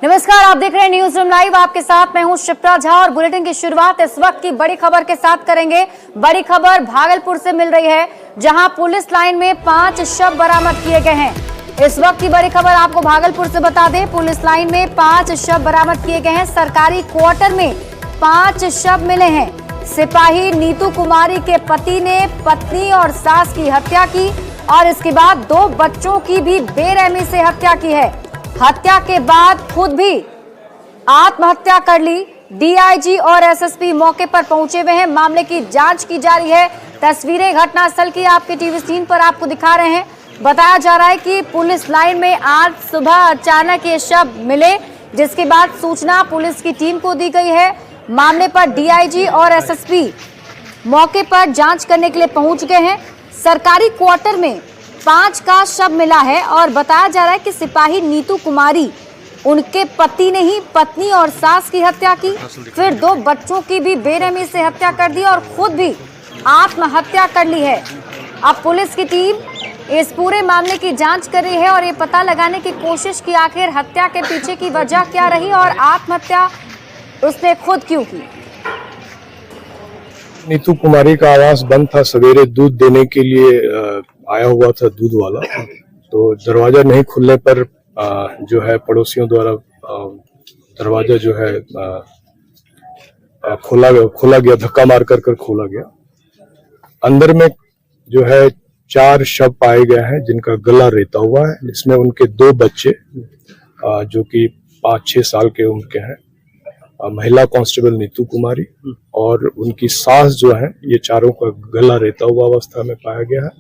नमस्कार, आप देख रहे हैं न्यूज रूम लाइव। आपके साथ मैं हूं शिप्रा झा और बुलेटिन की शुरुआत इस वक्त की बड़ी खबर के साथ करेंगे। बड़ी खबर भागलपुर से मिल रही है, जहां पुलिस लाइन में 5 शव बरामद किए गए हैं। इस वक्त की बड़ी खबर आपको भागलपुर से बता दें, पुलिस लाइन में 5 शव बरामद किए गए हैं। सरकारी क्वार्टर में 5 शव मिले हैं। सिपाही नीतू कुमारी के पति ने पत्नी और सास की हत्या की और इसके बाद 2 बच्चों की भी बेरहमी से हत्या की है। हत्या के बाद खुद भी आत्महत्या कर ली। डीआईजी और एसएसपी मौके पर पहुंचे हुए हैं। मामले की जांच की जा रही है। तस्वीरें घटनास्थल की आपके टीवी स्क्रीन पर आपको दिखा रहे हैं। बताया जा रहा है कि पुलिस लाइन में आज सुबह अचानक ये शव मिले, जिसके बाद सूचना पुलिस की टीम को दी गई है। मामले पर डीआईजी और एसएसपी मौके पर जांच करने के लिए पहुंच गए हैं। सरकारी क्वार्टर में 5 का शव मिला है और बताया जा रहा है कि सिपाही नीतू कुमारी, उनके पति ने ही पत्नी और सास की हत्या की, फिर 2 बच्चों की भी बेरहमी से हत्या कर दी और खुद भी आत्महत्या कर ली है। अब पुलिस की टीम इस पूरे मामले की जांच कर रही है और ये पता लगाने की कोशिश की आखिर हत्या के पीछे की वजह क्या रही और आत्महत्या उसने खुद क्यों की। नीतू कुमारी का आवास बंद था। सवेरे दूध देने के लिए आया हुआ था दूध वाला, तो दरवाजा नहीं खुलने पर जो है पड़ोसियों द्वारा दरवाजा जो है खोला गया, धक्का मार कर खोला गया। अंदर में जो है 4 शव पाए गए हैं जिनका गला रेता हुआ है। इसमें उनके 2 बच्चे जो कि 5-6 साल के उम्र के हैं, महिला कांस्टेबल नीतू कुमारी और उनकी सास जो है, ये चारों का गला रेता हुआ अवस्था में पाया गया है।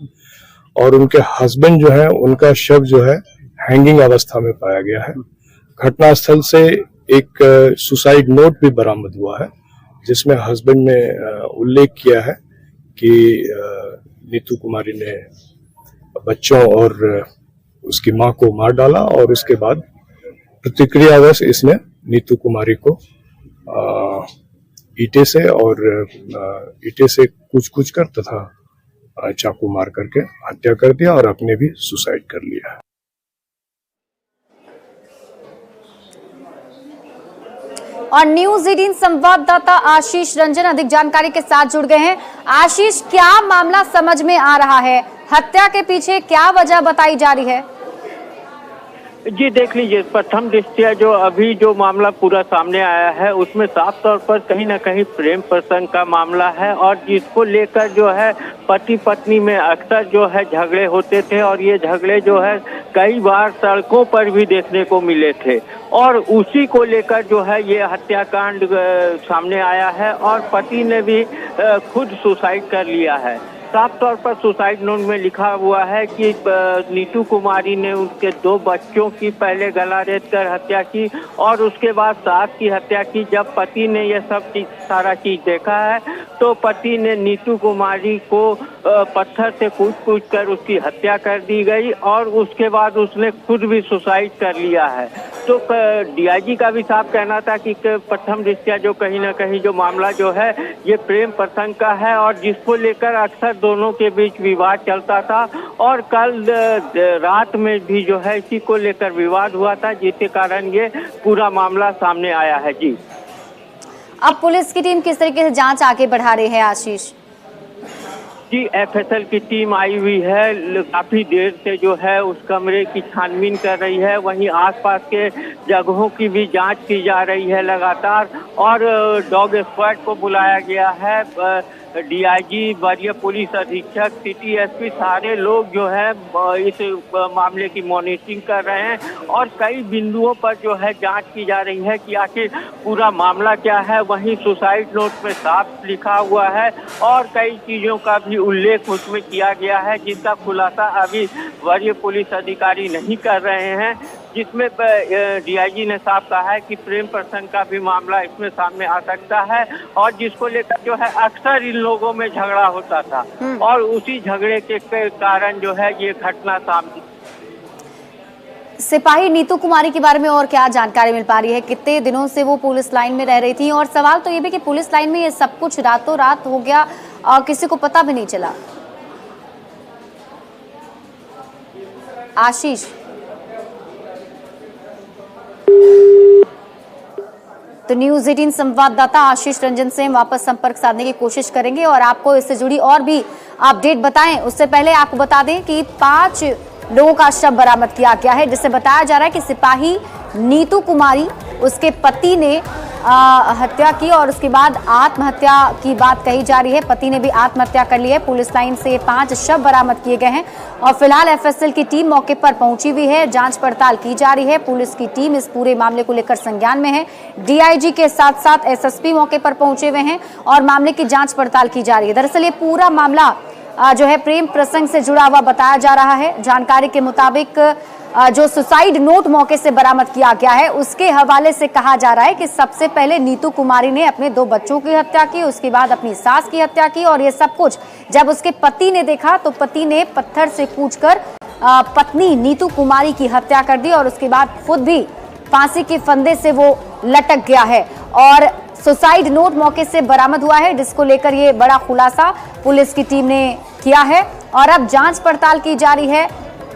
और उनके हस्बैंड जो है, उनका शव जो है हैंगिंग अवस्था में पाया गया है। घटनास्थल से एक सुसाइड नोट भी बरामद हुआ है, जिसमें हस्बैंड ने उल्लेख किया है कि नीतू कुमारी ने बच्चों और उसकी मां को मार डाला और उसके बाद प्रतिक्रियावश इसने नीतू कुमारी को ईंटे से कूच कर तथा चाकू मार करके हत्या कर दिया और अपने भी सुसाइड कर लिया है। और न्यूज 18 संवाददाता आशीष रंजन अधिक जानकारी के साथ जुड़ गए हैं। आशीष, क्या मामला समझ में आ रहा है? हत्या के पीछे क्या वजह बताई जा रही है? जी देख लीजिए, प्रथम दृष्टया जो अभी जो मामला पूरा सामने आया है उसमें साफ तौर पर कहीं ना कहीं प्रेम प्रसंग का मामला है और जिसको लेकर जो है पति पत्नी में अक्सर जो है झगड़े होते थे और ये झगड़े जो है कई बार सड़कों पर भी देखने को मिले थे और उसी को लेकर जो है ये हत्याकांड सामने आया है और पति ने भी खुद सुसाइड कर लिया है। साफ तौर पर सुसाइड नोट में लिखा हुआ है कि नीतू कुमारी ने उनके 2 बच्चों की पहले गला रेत कर हत्या की और उसके बाद सास की हत्या की। जब पति ने यह सब सारा चीज देखा है तो पति ने नीतू कुमारी को पत्थर से कूच कर उसकी हत्या कर दी गई और उसके बाद उसने खुद भी सुसाइड कर लिया है। तो डीआईजी का भी साफ कहना था कि प्रथम दृष्टया जो कहीं ना कहीं जो मामला जो है ये प्रेम प्रसंग का है और जिसको लेकर अक्सर दोनों के बीच विवाद चलता था और कल रात में भी जो है इसी को लेकर विवाद हुआ था, जिसके कारण ये पूरा मामला सामने आया है। जी, अब पुलिस की टीम किस तरीके से जांच आगे बढ़ा रही है आशीष? जी, एफएसएल की टीम आई हुई है, काफी देर से जो है उस कमरे की छानबीन कर रही है। वहीं आसपास के जगहों की भी जांच की जा रही है लगातार और डॉग स्क्वाड को बुलाया गया है। डीआईजी, वरीय पुलिस अधीक्षक, सिटी एसपी सारे लोग जो है इस मामले की मॉनिटरिंग कर रहे हैं और कई बिंदुओं पर जो है जांच की जा रही है कि आखिर पूरा मामला क्या है। वहीं सुसाइड नोट में साफ लिखा हुआ है और कई चीजों का भी उल्लेख उसमें किया गया है, जिसका खुलासा अभी वरीय पुलिस अधिकारी नहीं कर रहे हैं, जिसमें डीआईजी ने साफ कहा है कि प्रेम प्रसंग का भी मामला इसमें सामने आ सकता है और जिसको लेकर जो है अक्सर इन लोगों में झगड़ा होता था और उसी झगड़े के कारण जो है ये घटना सामने। सिपाही नीतू कुमारी के बारे में और क्या जानकारी मिल पा रही है? कितने दिनों से वो पुलिस लाइन में रह रही थी और सवाल तो ये भी कि पुलिस लाइन में ये सब कुछ रातों रात हो गया और किसी को पता भी नहीं चला। आशीष। तो न्यूज 18 संवाददाता आशीष रंजन से हम वापस संपर्क साधने की कोशिश करेंगे और आपको इससे जुड़ी और भी अपडेट बताएं। उससे पहले आपको बता दें कि 5 लोगों का शव बरामद किया गया है, जिससे बताया जा रहा है कि सिपाही नीतू कुमारी, उसके पति ने हत्या की और उसके बाद आत्महत्या की बात कही जा रही है। पति ने भी आत्महत्या कर ली है। पुलिस लाइन से 5 शव बरामद किए गए हैं और फिलहाल एफएसएल की टीम मौके पर पहुंची हुई है। जांच पड़ताल की जा रही है। पुलिस की टीम इस पूरे मामले को लेकर संज्ञान में है। डीआईजी के साथ साथ एसएसपी मौके पर पहुंचे हुए हैं और मामले की जांच पड़ताल की जा रही है। दरअसल ये पूरा मामला जो है प्रेम प्रसंग से जुड़ा हुआ बताया जा रहा है। जानकारी के मुताबिक जो सुसाइड नोट मौके से बरामद किया गया है, उसके हवाले से कहा जा रहा है कि सबसे पहले नीतू कुमारी ने अपने 2 बच्चों की हत्या की, उसके बाद अपनी सास की हत्या की और ये सब कुछ जब उसके पति ने देखा तो पति ने पत्थर से कूचकर पत्नी नीतू कुमारी की हत्या कर दी और उसके बाद खुद भी फांसी के फंदे से वो लटक गया है और सुसाइड नोट मौके से बरामद हुआ है, जिसको लेकर ये बड़ा खुलासा पुलिस की टीम ने किया है और अब जांच पड़ताल की जा रही है।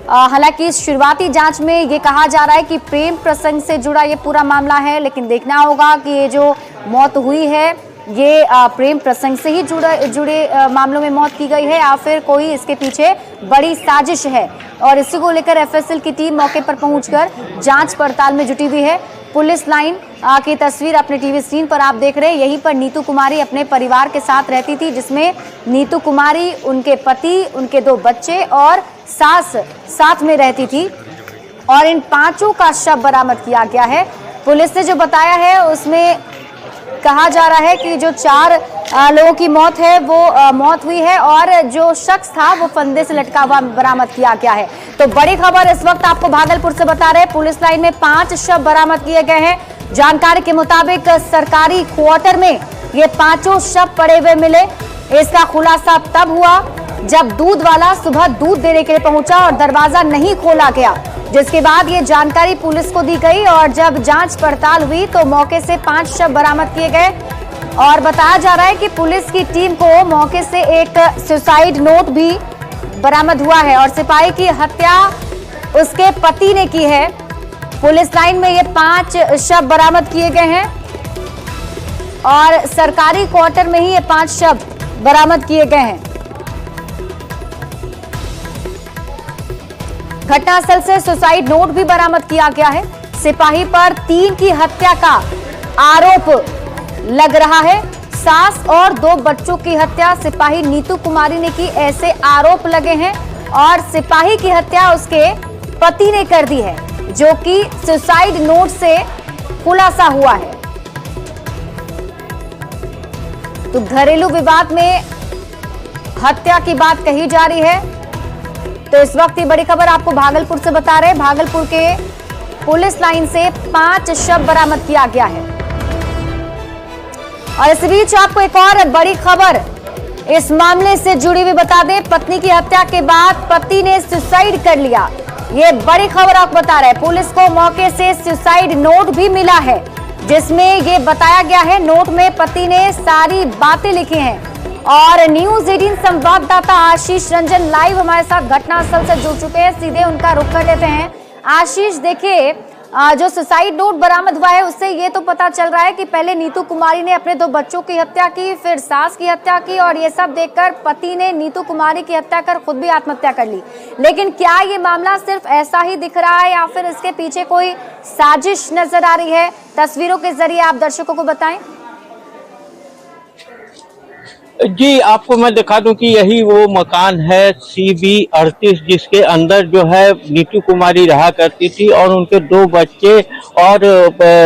हालांकि इस शुरुआती जांच में ये कहा जा रहा है कि प्रेम प्रसंग से जुड़ा ये पूरा मामला है, लेकिन देखना होगा कि ये जो मौत हुई है ये प्रेम प्रसंग से ही जुड़े मामलों में मौत की गई है या फिर कोई इसके पीछे बड़ी साजिश है। और इसी को लेकर एफएसएल की टीम मौके पर पहुंचकर जांच पड़ताल में जुटी हुई है। पुलिस लाइन की तस्वीर अपने टीवी स्क्रीन पर आप देख रहे हैं। यहीं पर नीतू कुमारी अपने परिवार के साथ रहती थी, जिसमें नीतू कुमारी, उनके पति, उनके 2 बच्चे और सास साथ में रहती थी और इन 5 का शव बरामद किया गया है। पुलिस ने जो बताया है उसमें कहा जा रहा है कि जो 4 लोगों की मौत है वो मौत हुई है और जो शख्स था वो फंदे से लटका हुआ बरामद किया गया है। तो बड़ी खबर इस वक्त आपको भागलपुर से बता रहे हैं। पुलिस लाइन में 5 शव बरामद किए गए हैं। जानकारी के मुताबिक सरकारी क्वार्टर में ये 5 शव पड़े हुए मिले। इसका खुलासा तब हुआ जब दूध वाला सुबह दूध देने के लिए पहुंचा और दरवाजा नहीं खोला गया, जिसके बाद ये जानकारी पुलिस को दी गई और जब जांच पड़ताल हुई तो मौके से 5 शव बरामद किए गए और बताया जा रहा है कि पुलिस की टीम को मौके से एक सुसाइड नोट भी बरामद हुआ है और सिपाही की हत्या उसके पति ने की है। पुलिस लाइन में ये 5 शव बरामद किए गए हैं और सरकारी क्वार्टर में ही ये 5 शव बरामद किए गए हैं। घटनास्थल से सुसाइड नोट भी बरामद किया गया है। सिपाही पर 3 की हत्या का आरोप लग रहा है। सास और 2 बच्चों की हत्या सिपाही नीतू कुमारी ने की, ऐसे आरोप लगे हैं और सिपाही की हत्या उसके पति ने कर दी है, जो कि सुसाइड नोट से खुलासा हुआ है। तो घरेलू विवाद में हत्या की बात कही जा रही है। तो इस वक्त ये बड़ी खबर आपको भागलपुर से बता रहे हैं। भागलपुर के पुलिस लाइन से 5 शव बरामद किया गया है और इस बीच आपको एक और बड़ी खबर इस मामले से जुड़ी हुई बता दें। पत्नी की हत्या के बाद पति ने सुसाइड कर लिया, ये बड़ी खबर आपको बता रहे हैं। पुलिस को मौके से सुसाइड नोट भी मिला है, जिसमें ये बताया गया है, नोट में पति ने सारी बातें लिखी हैं। और न्यूज 18 संवाददाता आशीष रंजन लाइव हमारे साथ घटनास्थल से जुड़ चुके हैं, सीधे उनका रुख कर लेते हैं। आशीष, देखिए जो सुसाइड नोट बरामद हुआ है उससे ये तो पता चल रहा है कि पहले नीतू कुमारी ने अपने 2 बच्चों की हत्या की, फिर सास की हत्या की और ये सब देखकर पति ने नीतू कुमारी की हत्या कर खुद भी आत्महत्या कर ली। लेकिन क्या ये मामला सिर्फ ऐसा ही दिख रहा है या फिर इसके पीछे कोई साजिश नजर आ रही है? तस्वीरों के जरिए आप दर्शकों को बताएं। जी, आपको मैं दिखा दूं कि यही वो मकान है CB 38, जिसके अंदर जो है नीतू कुमारी रहा करती थी और उनके 2 बच्चे और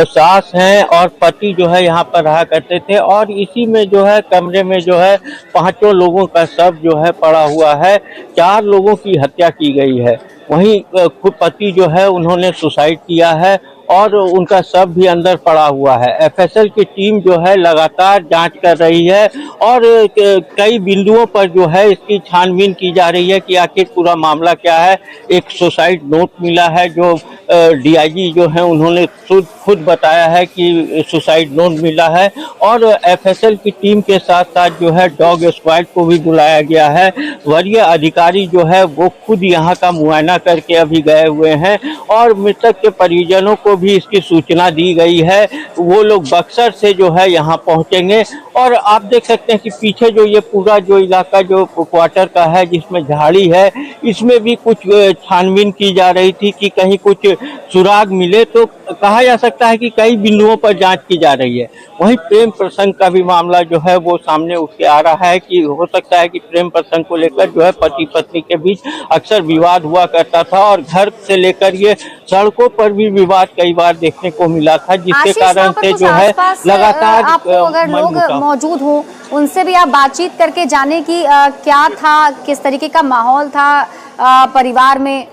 सास हैं और पति जो है यहाँ पर रहा करते थे। और इसी में जो है कमरे में जो है 5 लोगों का शव जो है पड़ा हुआ है। 4 लोगों की हत्या की गई है। वहीं खुद पति जो है उन्होंने सुसाइड किया है और उनका शव भी अंदर पड़ा हुआ है। एफएसएल की टीम जो है लगातार जांच कर रही है और कई बिंदुओं पर जो है इसकी छानबीन की जा रही है कि आखिर पूरा मामला क्या है। एक सुसाइड नोट मिला है जो डीआईजी जो है उन्होंने खुद बताया है कि सुसाइड नोट मिला है और एफएसएल की टीम के साथ साथ जो है डॉग स्क्वाड को भी बुलाया गया है। वरीय अधिकारी जो है वो खुद यहाँ का मुआयना करके अभी गए हुए हैं और मृतक के परिजनों को को भी इसकी सूचना दी गई है। वो लोग बक्सर से जो है यहाँ पहुंचेंगे। और आप देख सकते हैं कि पीछे जो ये पूरा जो इलाका जो क्वार्टर का है जिसमें झाड़ी है, इसमें भी कुछ छानबीन की जा रही थी कि कहीं कुछ सुराग मिले। तो कहा जा सकता है कि कई बिंदुओं पर जांच की जा रही है। वहीं प्रेम प्रसंग का भी मामला जो है वो सामने उठ के आ रहा है कि हो सकता है कि प्रेम प्रसंग को लेकर जो है पति पत्नी के बीच अक्सर विवाद हुआ करता था और घर से लेकर ये सड़कों पर भी विवाद कई बार देखने को मिला था, जिसके कारण से जो है लगातार अगर लोग मौजूद हों उनसे भी आप बातचीत करके जाने की क्या था, किस तरीके का माहौल था परिवार में।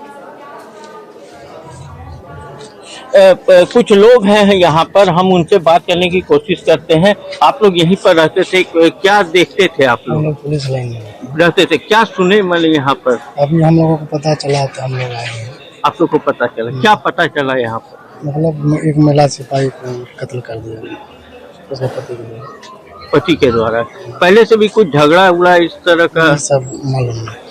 कुछ लोग हैं यहाँ पर, हम उनसे बात करने की कोशिश करते हैं। आप लोग यहीं पर रहते थे, क्या देखते थे आप लोग? हम लोग पुलिस लाइन में रहते थे, क्या सुने मतलब यहाँ पर? अभी हम लोगों को पता चला तो हम लोग आए हैं। आप लोग को पता चला, क्या पता चला यहाँ पर? मतलब एक महिला सिपाही को कत्ल कर दिया उसके पति के द्वारा। पहले से भी कुछ झगड़ा उगड़ा इस तरह का सब मालूम नहीं।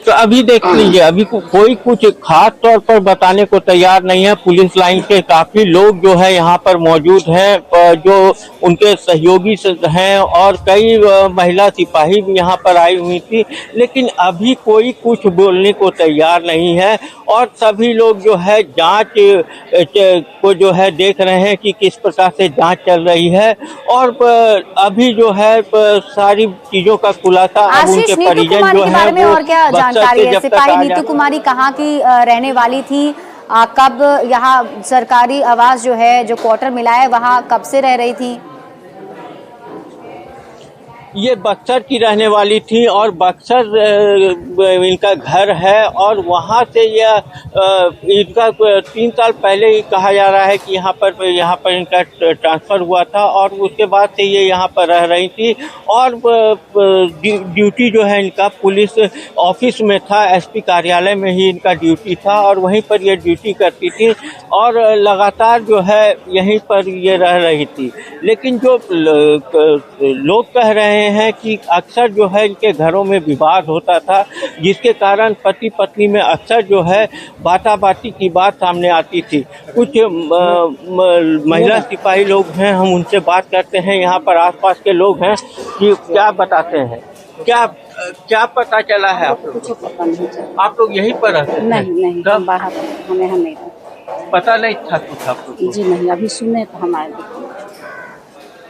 तो अभी देख लीजिए, अभी कोई कुछ खास तौर पर बताने को तैयार नहीं है। पुलिस लाइन के काफी लोग जो है यहाँ पर मौजूद हैं, जो उनके सहयोगी हैं, और कई महिला सिपाही भी यहाँ पर आई हुई थी, लेकिन अभी कोई कुछ बोलने को तैयार नहीं है। और सभी लोग जो है जांच को जो है देख रहे हैं कि किस प्रकार से जांच चल रही है। और अभी जो है सारी चीजों का खुलासा अब उनके परिजन जो है वो जानकारी है। सिपाही नीतू कुमारी कहाँ की रहने वाली थी, कब यहाँ सरकारी आवास जो है जो क्वार्टर मिला है वहाँ कब से रह रही थी? ये बक्सर की रहने वाली थी और बक्सर इनका घर है। और वहाँ से यह इनका 3 साल पहले ही कहा जा रहा है कि यहाँ पर इनका ट्रांसफ़र हुआ था और उसके बाद से ये यहाँ पर रह रही थी। और ड्यूटी जो है इनका पुलिस ऑफिस में था, एसपी कार्यालय में ही इनका ड्यूटी था और वहीं पर ये ड्यूटी करती थी और लगातार जो है यहीं पर ये रह रही थी। लेकिन जो लोग कह रहे हैं कि अक्सर जो है इनके घरों में विवाद होता था, जिसके कारण पति पत्नी में अक्सर जो है बाताबाती की बात सामने आती थी। कुछ महिला सिपाही लोग हैं, हम उनसे बात करते हैं। यहाँ पर आसपास के लोग हैं कि क्या बताते हैं, क्या पता चला है आप लोग? कुछ पता नहीं चला। आप लोग यहीं पर रहते? नहीं हम बाहर, हमें नहीं पता नहीं था कुछ आप लोग? जी नहीं, अभी सुने तो हम आए।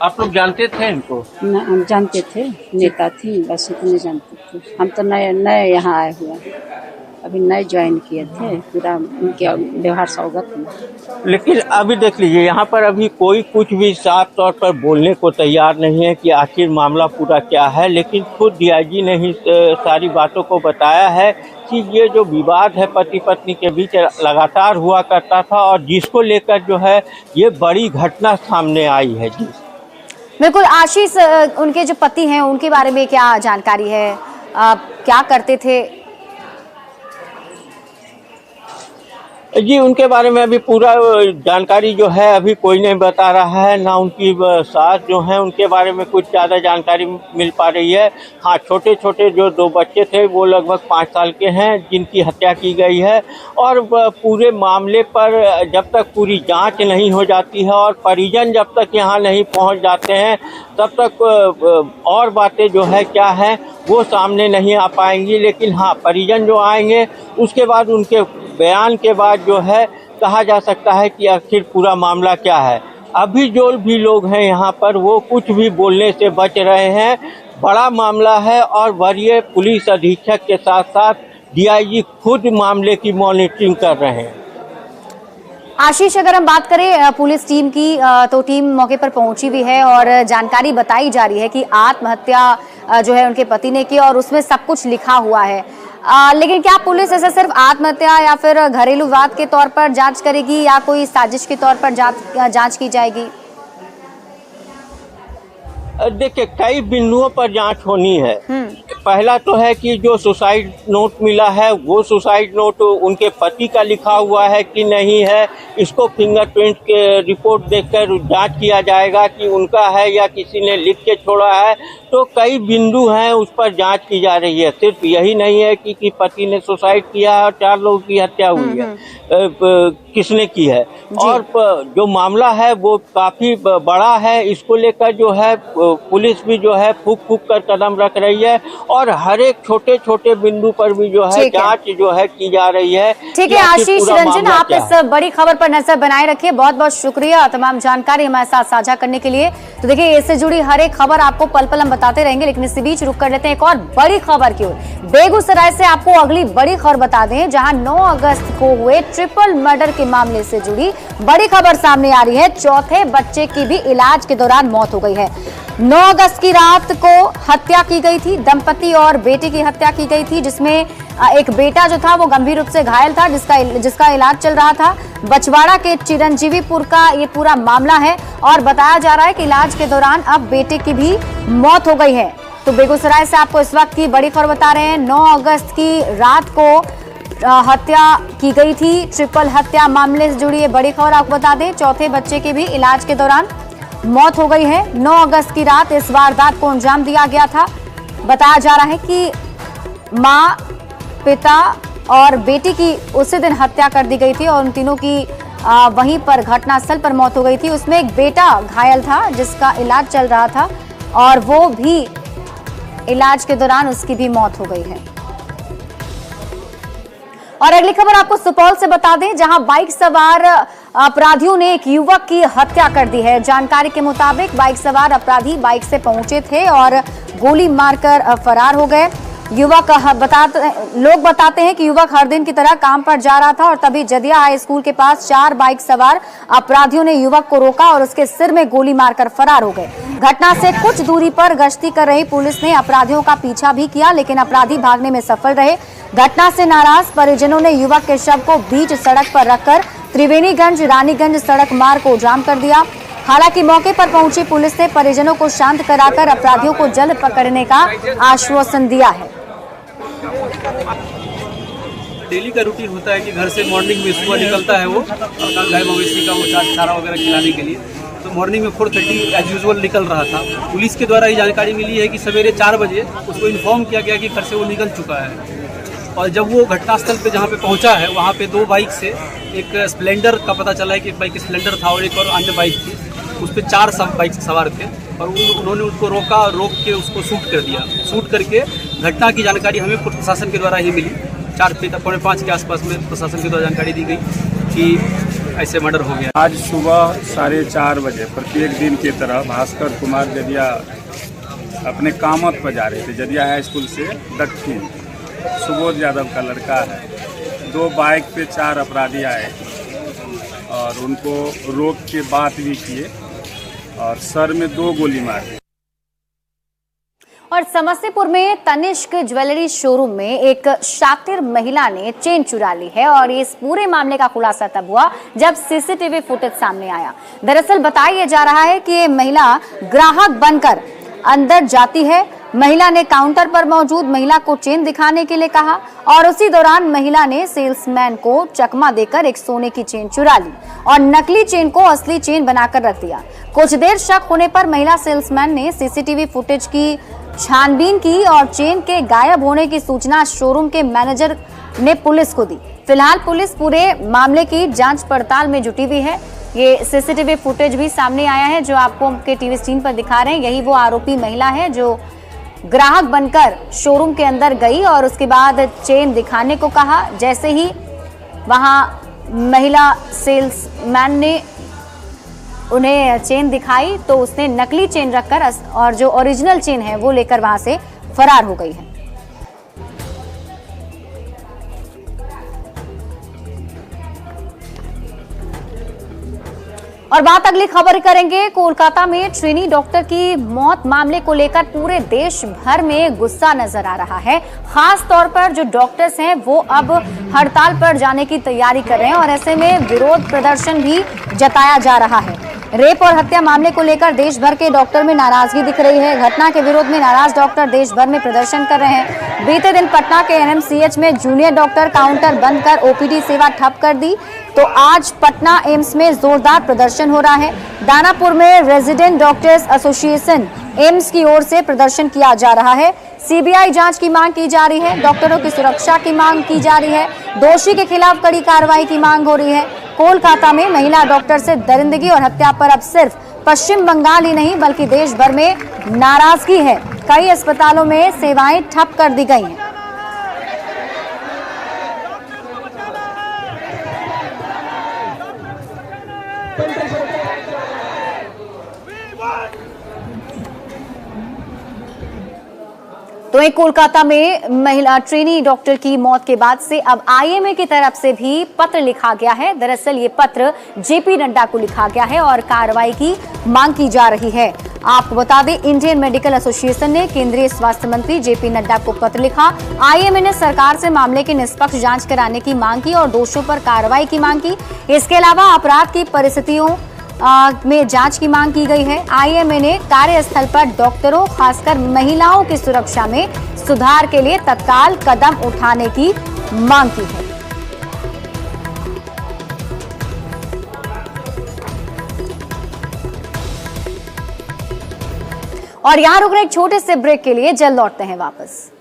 आप लोग जानते थे इनको? न, हम जानते थे, नेता थी, बस इतने जानते थे। हम तो नए यहाँ आए हुए हैं, अभी नए ज्वाइन किए थे, पूरा उनके व्यवहार से अवगत नहीं। लेकिन अभी देख लीजिए, यहाँ पर अभी कोई कुछ भी साफ तौर पर बोलने को तैयार नहीं है कि आखिर मामला पूरा क्या है। लेकिन खुद डीआईजी ने ही सारी बातों को बताया है कि ये जो विवाद है पति पत्नी के बीच लगातार हुआ करता था और जिसको लेकर जो है ये बड़ी घटना सामने आई है। जी बिल्कुल। आशीष, उनके जो पति हैं उनके बारे में क्या जानकारी है, क्या करते थे? जी उनके बारे में अभी पूरा जानकारी जो है अभी कोई नहीं बता रहा है, ना उनकी सास जो है उनके बारे में कुछ ज़्यादा जानकारी मिल पा रही है। हाँ, छोटे छोटे जो 2 बच्चे थे वो लगभग 5 साल के हैं जिनकी हत्या की गई है। और पूरे मामले पर जब तक पूरी जांच नहीं हो जाती है और परिजन जब तक यहाँ नहीं पहुँच जाते हैं तब तक और बातें जो है क्या है वो सामने नहीं आ पाएंगी। लेकिन हाँ, परिजन जो आएंगे उसके बाद उनके बयान के बाद जो है कहा जा सकता है कि आखिर पूरा मामला क्या है। अभी जो भी लोग हैं यहाँ पर वो कुछ भी बोलने से बच रहे हैं। बड़ा मामला है और वरीय पुलिस अधीक्षक के साथ साथ डीआईजी खुद मामले की मॉनिटरिंग कर रहे हैं। आशीष, अगर हम बात करें पुलिस टीम की तो टीम मौके पर पहुंची भी है और जानकारी बताई जा रही है कि आत्महत्या जो है उनके पति ने की और उसमें सब कुछ लिखा हुआ है। लेकिन क्या पुलिस ऐसा सिर्फ आत्महत्या या फिर घरेलू विवाद के तौर पर जांच करेगी या कोई साजिश के तौर पर जांच की जाएगी? देखिए, कई बिंदुओं पर जांच होनी है। पहला तो है कि जो सुसाइड नोट मिला है वो सुसाइड नोट उनके पति का लिखा हुआ है कि नहीं है, इसको फिंगरप्रिंट के रिपोर्ट देखकर जांच किया जाएगा कि उनका है या किसी ने लिख के छोड़ा है। तो कई बिंदु हैं, उस पर जांच की जा रही है। सिर्फ यही नहीं है कि पति ने सुसाइड किया है और 4 लोगों की हत्या हुई है, किसने की है। और जो मामला है वो काफी बड़ा है, इसको लेकर जो है पुलिस भी जो है फूक कर कदम रख रही है और हर एक छोटे छोटे बिंदु पर भी जो है जांच जो है की जा रही है। ठीक है आशीष रंजन, आप इस बड़ी खबर पर नजर बनाए रखिए। बहुत बहुत शुक्रिया तमाम जानकारी हमारे साथ साझा करने के लिए। तो देखिए, इससे जुड़ी हर एक खबर आपको पल पल हम बताते रहेंगे, लेकिन इसी बीच रुक कर लेते हैं एक और बड़ी खबर की ओर। बेगूसराय से आपको अगली बड़ी खबर बता दें, जहां 9 अगस्त को हुए ट्रिपल मर्डर के मामले से जुड़ी बड़ी खबर सामने आ रही है। चौथे बच्चे की भी इलाज के दौरान मौत हो गई है। 9 अगस्त की रात को हत्या की गई थी, दंपति और बेटे की हत्या की गई थी, जिसमें एक बेटा जो था वो गंभीर रूप से घायल था, जिसका इलाज चल रहा था। बछवाड़ा के चिरंजीवीपुर का ये पूरा मामला है और बताया जा रहा है कि इलाज के दौरान अब बेटे की भी मौत हो गई है। तो बेगूसराय से आपको इस वक्त की बड़ी खबर बता रहे हैं। 9 अगस्त की रात को हत्या की गई थी, ट्रिपल हत्या मामले से जुड़ी ये बड़ी खबर आपको बता दें। चौथे बच्चे की भी इलाज के दौरान मौत हो गई है। 9 अगस्त की रात इस वारदात को अंजाम दिया गया था। बताया जा रहा है कि मां, पिता और बेटी की उसी दिन हत्या कर दी गई थी और उन तीनों की वहीं पर घटनास्थल पर मौत हो गई थी। उसमें एक बेटा घायल था जिसका इलाज चल रहा था और वो भी इलाज के दौरान उसकी भी मौत हो गई है। और अगली खबर आपको सुपौल से बता दें, जहां बाइक सवार अपराधियों ने एक युवक की हत्या कर दी है। जानकारी के मुताबिक बाइक सवार अपराधी बाइक से पहुंचे थे और गोली मारकर फरार हो गए। लोग बताते हैं कि युवक हर दिन की तरह काम पर जा रहा था और तभी जदिया हाई स्कूल के पास 4 बाइक सवार अपराधियों ने युवक को रोका और उसके सिर में गोली मारकर फरार हो गए। घटना से कुछ दूरी पर गश्ती कर रही पुलिस ने अपराधियों का पीछा भी किया, लेकिन अपराधी भागने में सफल रहे। घटना से नाराज परिजनों ने युवक के शव को बीच सड़क पर रखकर त्रिवेणीगंज रानीगंज सड़क मार्ग को जाम कर दिया। हालांकि मौके पर पहुंची पुलिस ने परिजनों को शांत कराकर अपराधियों को जल्द पकड़ने का आश्वासन दिया है। डेली का रूटीन होता है कि घर से मॉर्निंग में सुबह निकलता है वो अपना गाय मवेशी का वो चारा वगैरह खिलाने के लिए। तो मॉर्निंग में 4:30 एज यूजुअल निकल रहा था। पुलिस के द्वारा ये जानकारी मिली है कि सवेरे 4 बजे उसको इन्फॉर्म किया गया कि घर से वो निकल चुका है। और जब वो घटनास्थल पे जहाँ पे पहुँचा है वहाँ पे 2 बाइक से एक स्प्लेंडर का पता चला है कि एक बाइक स्प्लेंडर था और एक और अन्य बाइक थी, उस पर 4 बाइक सवार थे और उन्होंने उसको रोक के उसको शूट कर दिया। शूट करके घटना की जानकारी हमें प्रशासन के द्वारा ही मिली। 4:45 के आसपास में प्रशासन के द्वारा जानकारी दी गई कि ऐसे मर्डर हो गया। आज सुबह 4:30 बजे प्रत्येक दिन की तरह भास्कर कुमार जदिया अपने कामत पर जा रहे थे। जदिया हाई स्कूल से दक्षिण सुबोध यादव का लड़का है। 2 बाइक पे 4 अपराधी आए और उनको रोक के बात भी किए और सर में 2 गोली मारी। और समस्तीपुर में तनिष्क ज्वेलरी शोरूम में एक शातिर महिला ने चेन चुरा ली है और इस पूरे मामले का खुलासा तब हुआ जब सीसीटीवी फुटेज सामने आया। दरअसल बताया जा रहा है कि ये महिला ग्राहक बनकर अंदर जाती है। महिला ने काउंटर पर मौजूद महिला को चेन दिखाने के लिए कहा और उसी दौरान महिला ने सेल्समैन को चकमा देकर एक सोने की चेन चुरा ली और नकली चेन को असली चेन बनाकर रख दिया। कुछ देर शक होने पर महिला सेल्समैन ने सीसीटीवी फुटेज की छानबीन की और चेन के गायब होने की सूचना शोरूम के मैनेजर ने पुलिस को दी। फिलहाल पुलिस पूरे मामले की जांच पड़ताल में जुटी हुई है। ये सीसीटीवी फुटेज भी सामने आया है जो आपको के टीवी स्क्रीन पर दिखा रहे हैं। यही वो आरोपी महिला है जो ग्राहक बनकर शोरूम के अंदर गई और उसके बाद चेन दिखाने को कहा। जैसे ही वहां महिला सेल्समैन ने उन्हें चेन दिखाई तो उसने नकली चेन रखकर और जो ओरिजिनल चेन है वो लेकर वहां से फरार हो गई है। और बात अगली खबर करेंगे। कोलकाता में ट्रेनी डॉक्टर की मौत मामले को लेकर पूरे देश भर में गुस्सा नजर आ रहा है। खास तौर पर जो डॉक्टर्स हैं वो अब हड़ताल पर जाने की तैयारी कर रहे हैं और ऐसे में विरोध प्रदर्शन भी जताया जा रहा है। रेप और हत्या मामले को लेकर देश भर के डॉक्टर में नाराजगी दिख रही है। घटना के विरोध में नाराज डॉक्टर देश भर में प्रदर्शन कर रहे हैं। बीते दिन पटना के एनएमसीएच में जूनियर डॉक्टर काउंटर बंद कर ओपीडी सेवा ठप कर दी, तो आज पटना एम्स में जोरदार प्रदर्शन हो रहा है। दानापुर में रेजिडेंट डॉक्टर्स एसोसिएशन एम्स की ओर से प्रदर्शन किया जा रहा है। सीबीआई जांच की मांग की जा रही है, डॉक्टरों की सुरक्षा की मांग की जा रही है, दोषी के खिलाफ कड़ी कार्रवाई की मांग हो रही है। कोलकाता में महिला डॉक्टर से दरिंदगी और हत्या पर अब सिर्फ पश्चिम बंगाल ही नहीं बल्कि देश भर में नाराजगी है। कई अस्पतालों में सेवाएं ठप कर दी गई हैं। तो वहीं कोलकाता में महिला ट्रेनी डॉक्टर की मौत के बाद से अब आईएमए की तरफ से भी पत्र लिखा गया है। दरअसल ये पत्र जेपी नड्डा को लिखा गया है और कार्रवाई की मांग की जा रही है। आपको बता दें, इंडियन मेडिकल एसोसिएशन ने केंद्रीय स्वास्थ्य मंत्री जेपी नड्डा को पत्र लिखा। आईएमए ने सरकार से मामले की निष्पक्ष जांच कराने की मांग की और दोषियों पर कार्रवाई की मांग की। इसके अलावा अपराध की परिस्थितियों में जांच की मांग की गई है। आईएमए ने कार्यस्थल पर डॉक्टरों, खासकर महिलाओं की सुरक्षा में सुधार के लिए तत्काल कदम उठाने की मांग की है। और यहां रुक रहे एक छोटे से ब्रेक के लिए, जल्द लौटते हैं वापस।